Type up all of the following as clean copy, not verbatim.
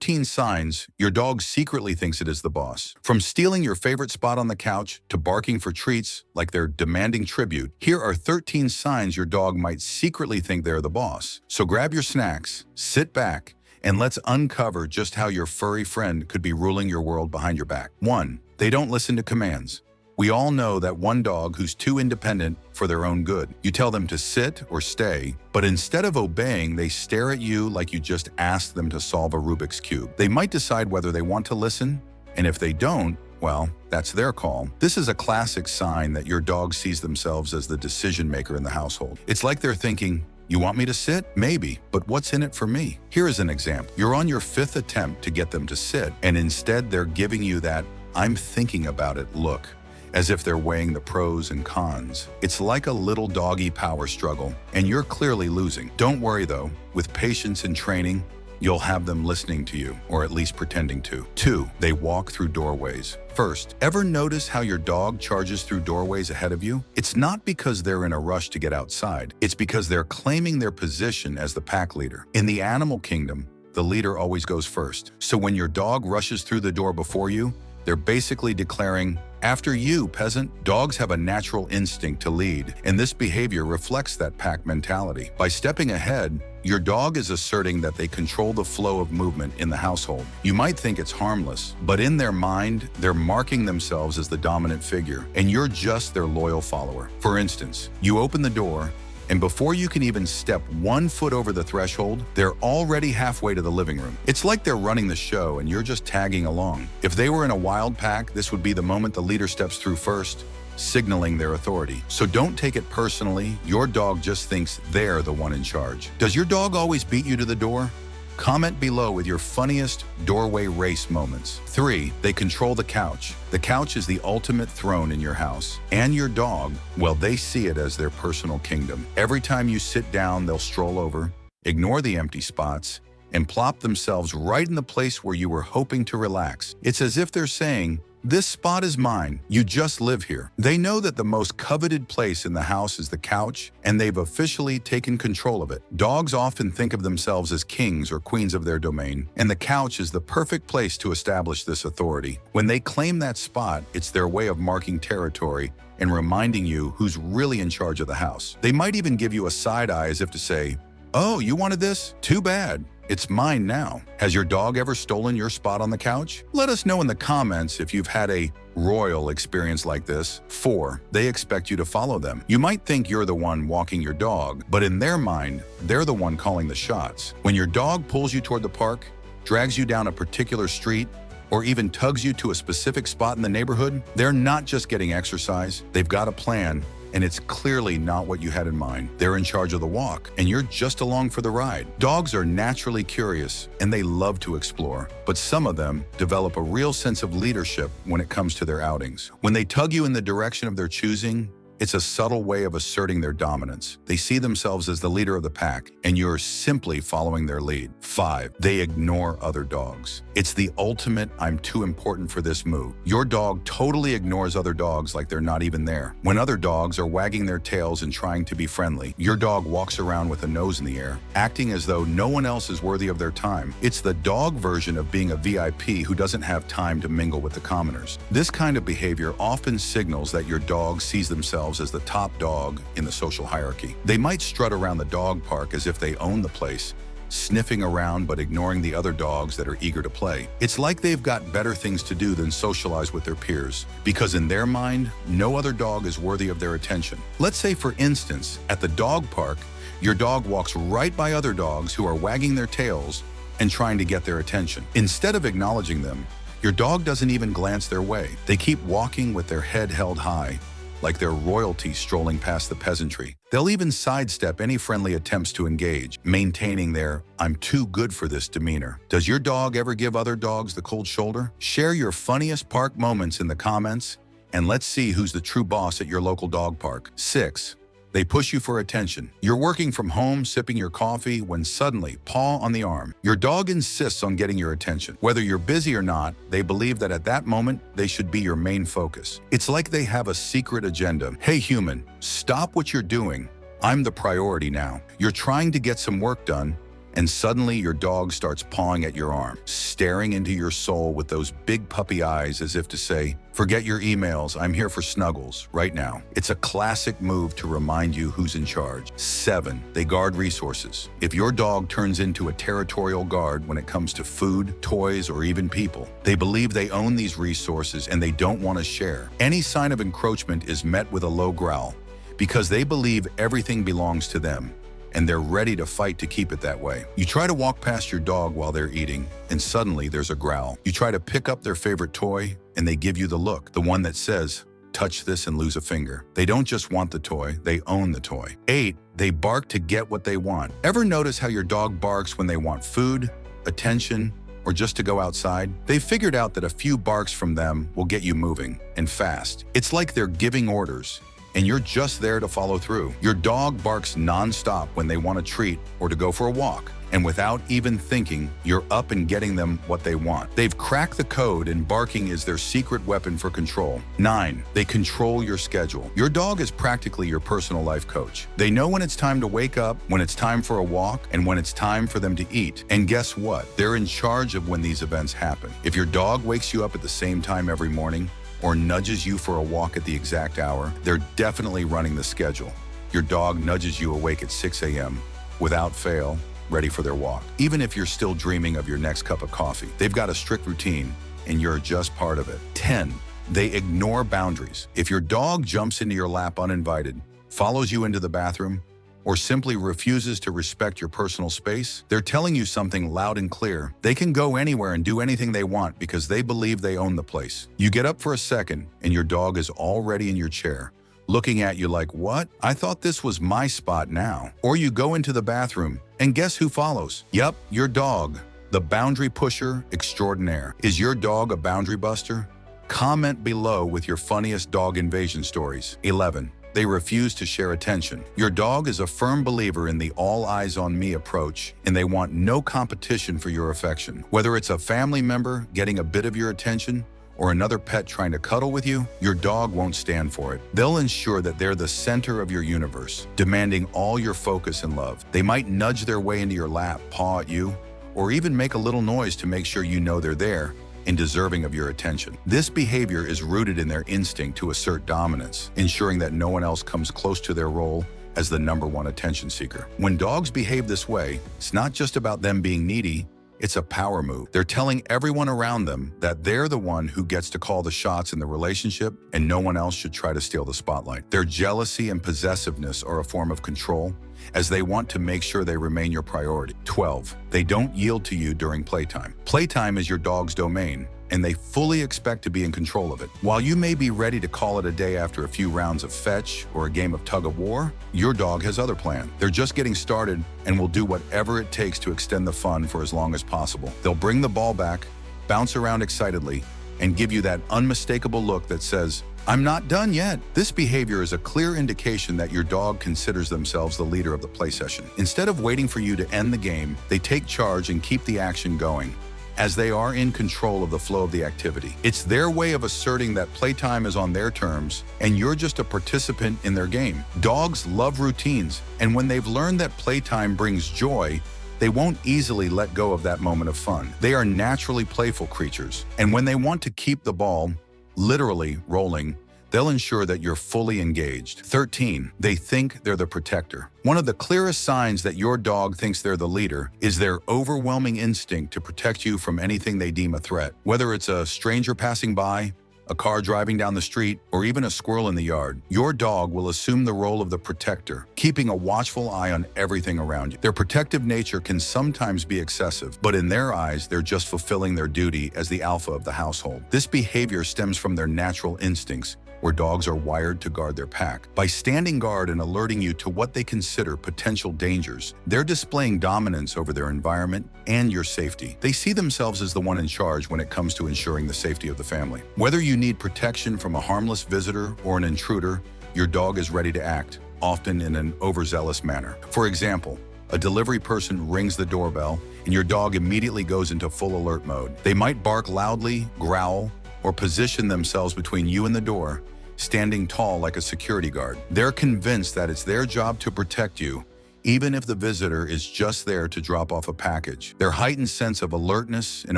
13 signs your dog secretly thinks it is the boss. From stealing your favorite spot on the couch to barking for treats like they're demanding tribute, here are 13 signs your dog might secretly think they're the boss. So grab your snacks, sit back, and let's uncover just how your furry friend could be ruling your world behind your back. 1. They don't listen to commands. We all know that one dog who's too independent for their own good. You tell them to sit or stay, but instead of obeying, they stare at you like you just asked them to solve a Rubik's Cube. They might decide whether they want to listen, and if they don't, well, that's their call. This is a classic sign that your dog sees themselves as the decision maker in the household. It's like they're thinking, you want me to sit? Maybe, but what's in it for me? Here is an example. You're on your 5th attempt to get them to sit, and instead they're giving you that "I'm thinking about it" look, as if they're weighing the pros and cons. It's like a little doggy power struggle, and you're clearly losing. Don't worry though, with patience and training, you'll have them listening to you, or at least pretending to. 2. They walk through doorways. First, ever notice how your dog charges through doorways ahead of you? It's not because they're in a rush to get outside. It's because they're claiming their position as the pack leader. In the animal kingdom, the leader always goes first. So when your dog rushes through the door before you, they're basically declaring, "After you, peasant." Dogs have a natural instinct to lead, and this behavior reflects that pack mentality. By stepping ahead, your dog is asserting that they control the flow of movement in the household. You might think it's harmless, but in their mind, they're marking themselves as the dominant figure, and you're just their loyal follower. For instance, you open the door, and before you can even step 1 foot over the threshold, they're already halfway to the living room. It's like they're running the show and you're just tagging along. If they were in a wild pack, this would be the moment the leader steps through first, signaling their authority. So don't take it personally. Your dog just thinks they're the one in charge. Does your dog always beat you to the door? Comment below with your funniest doorway race moments. 3. They control the couch. The couch is the ultimate throne in your house. And your dog, well, they see it as their personal kingdom. Every time you sit down, they'll stroll over, ignore the empty spots, and plop themselves right in the place where you were hoping to relax. It's as if they're saying, "This spot is mine. You just live here." They know that the most coveted place in the house is the couch, and they've officially taken control of it. Dogs often think of themselves as kings or queens of their domain, and the couch is the perfect place to establish this authority. When they claim that spot, it's their way of marking territory and reminding you who's really in charge of the house. They might even give you a side eye as if to say, "Oh, you wanted this? Too bad. It's mine now." Has your dog ever stolen your spot on the couch? Let us know in the comments if you've had a royal experience like this. 4. They expect you to follow them. You might think you're the one walking your dog, but in their mind, they're the one calling the shots. When your dog pulls you toward the park, drags you down a particular street, or even tugs you to a specific spot in the neighborhood, they're not just getting exercise, they've got a plan. And it's clearly not what you had in mind. They're in charge of the walk, and you're just along for the ride. Dogs are naturally curious, and they love to explore. But some of them develop a real sense of leadership when it comes to their outings. When they tug you in the direction of their choosing, it's a subtle way of asserting their dominance. They see themselves as the leader of the pack, and you're simply following their lead. 5. They ignore other dogs. It's the ultimate "I'm too important for this" move. Your dog totally ignores other dogs like they're not even there. When other dogs are wagging their tails and trying to be friendly, your dog walks around with a nose in the air, acting as though no one else is worthy of their time. It's the dog version of being a VIP who doesn't have time to mingle with the commoners. This kind of behavior often signals that your dog sees themselves as the top dog in the social hierarchy. They might strut around the dog park as if they own the place, sniffing around but ignoring the other dogs that are eager to play. It's like they've got better things to do than socialize with their peers, because in their mind, no other dog is worthy of their attention. Let's say, for instance, at the dog park, your dog walks right by other dogs who are wagging their tails and trying to get their attention. Instead of acknowledging them, your dog doesn't even glance their way. They keep walking with their head held high, like they're royalty strolling past the peasantry. They'll even sidestep any friendly attempts to engage, maintaining their "I'm too good for this" demeanor. Does your dog ever give other dogs the cold shoulder? Share your funniest park moments in the comments, and let's see who's the true boss at your local dog park. 6. They push you for attention. You're working from home, sipping your coffee, when suddenly, paw on the arm. Your dog insists on getting your attention. Whether you're busy or not, they believe that at that moment, they should be your main focus. It's like they have a secret agenda. "Hey human, stop what you're doing. I'm the priority now." You're trying to get some work done, and suddenly your dog starts pawing at your arm. staring into your soul with those big puppy eyes as if to say, "Forget your emails, I'm here for snuggles right now." It's a classic move to remind you who's in charge. 7, they guard resources. If your dog turns into a territorial guard when it comes to food, toys, or even people, they believe they own these resources and they don't want to share. Any sign of encroachment is met with a low growl because they believe everything belongs to them, and they're ready to fight to keep it that way. You try to walk past your dog while they're eating, and suddenly there's a growl. You try to pick up their favorite toy, and they give you the look, the one that says, "Touch this and lose a finger." They don't just want the toy, they own the toy. 8, they bark to get what they want. Ever notice how your dog barks when they want food, attention, or just to go outside? They've figured out that a few barks from them will get you moving, and fast. It's like they're giving orders, and you're just there to follow through. Your dog barks non-stop when they want a treat or to go for a walk, and without even thinking, you're up and getting them what they want. They've cracked the code, and barking is their secret weapon for control. 9, they control your schedule. Your dog is practically your personal life coach. They know when it's time to wake up, when it's time for a walk, and when it's time for them to eat. And guess what? They're in charge of when these events happen. If your dog wakes you up at the same time every morning, or nudges you for a walk at the exact hour, they're definitely running the schedule. Your dog nudges you awake at 6 a.m. without fail, ready for their walk. Even if you're still dreaming of your next cup of coffee, they've got a strict routine, and you're just part of it. 10, they ignore boundaries. If your dog jumps into your lap uninvited, follows you into the bathroom, or simply refuses to respect your personal space, they're telling you something loud and clear. They can go anywhere and do anything they want because they believe they own the place. You get up for a second, and your dog is already in your chair, looking at you like, "What? I thought this was my spot now." Or you go into the bathroom, and guess who follows? Yup, your dog, the boundary pusher extraordinaire. Is your dog a boundary buster? Comment below with your funniest dog invasion stories. 11, they refuse to share attention. Your dog is a firm believer in the all eyes on me approach, and they want no competition for your affection. Whether it's a family member getting a bit of your attention, or another pet trying to cuddle with you, your dog won't stand for it. They'll ensure that they're the center of your universe, demanding all your focus and love. They might nudge their way into your lap, paw at you, or even make a little noise to make sure you know they're there and deserving of your attention. This behavior is rooted in their instinct to assert dominance, ensuring that no one else comes close to their role as the #1 attention seeker. When dogs behave this way, it's not just about them being needy, it's a power move. They're telling everyone around them that they're the one who gets to call the shots in the relationship, and no one else should try to steal the spotlight. Their jealousy and possessiveness are a form of control, as they want to make sure they remain your priority. 12, they don't yield to you during playtime. Playtime is your dog's domain, and they fully expect to be in control of it. While you may be ready to call it a day after a few rounds of fetch or a game of tug of war, your dog has other plans. They're just getting started and will do whatever it takes to extend the fun for as long as possible. They'll bring the ball back, bounce around excitedly, and give you that unmistakable look that says, "I'm not done yet." This behavior is a clear indication that your dog considers themselves the leader of the play session. Instead of waiting for you to end the game, they take charge and keep the action going, as they are in control of the flow of the activity. It's their way of asserting that playtime is on their terms, and you're just a participant in their game. Dogs love routines, and when they've learned that playtime brings joy, they won't easily let go of that moment of fun. They are naturally playful creatures, and when they want to keep the ball literally rolling, they'll ensure that you're fully engaged. 13, they think they're the protector. One of the clearest signs that your dog thinks they're the leader is their overwhelming instinct to protect you from anything they deem a threat. Whether it's a stranger passing by, a car driving down the street, or even a squirrel in the yard, your dog will assume the role of the protector, keeping a watchful eye on everything around you. Their protective nature can sometimes be excessive, but in their eyes, they're just fulfilling their duty as the alpha of the household. This behavior stems from their natural instincts, where dogs are wired to guard their pack. By standing guard and alerting you to what they consider potential dangers, they're displaying dominance over their environment and your safety. They see themselves as the one in charge when it comes to ensuring the safety of the family. Whether you need protection from a harmless visitor or an intruder, your dog is ready to act, often in an overzealous manner. For example, a delivery person rings the doorbell, and your dog immediately goes into full alert mode. They might bark loudly, growl, or position themselves between you and the door, standing tall like a security guard. They're convinced that it's their job to protect you, even if the visitor is just there to drop off a package. Their heightened sense of alertness and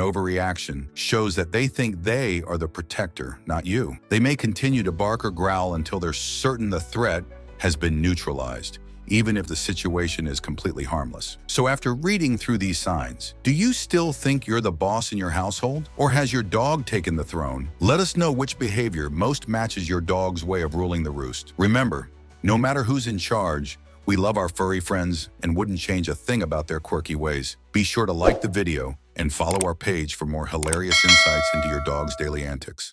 overreaction shows that they think they are the protector, not you. They may continue to bark or growl until they're certain the threat has been neutralized, even if the situation is completely harmless. So after reading through these signs, do you still think you're the boss in your household? Or has your dog taken the throne? Let us know which behavior most matches your dog's way of ruling the roost. Remember, no matter who's in charge, we love our furry friends and wouldn't change a thing about their quirky ways. Be sure to like the video and follow our page for more hilarious insights into your dog's daily antics.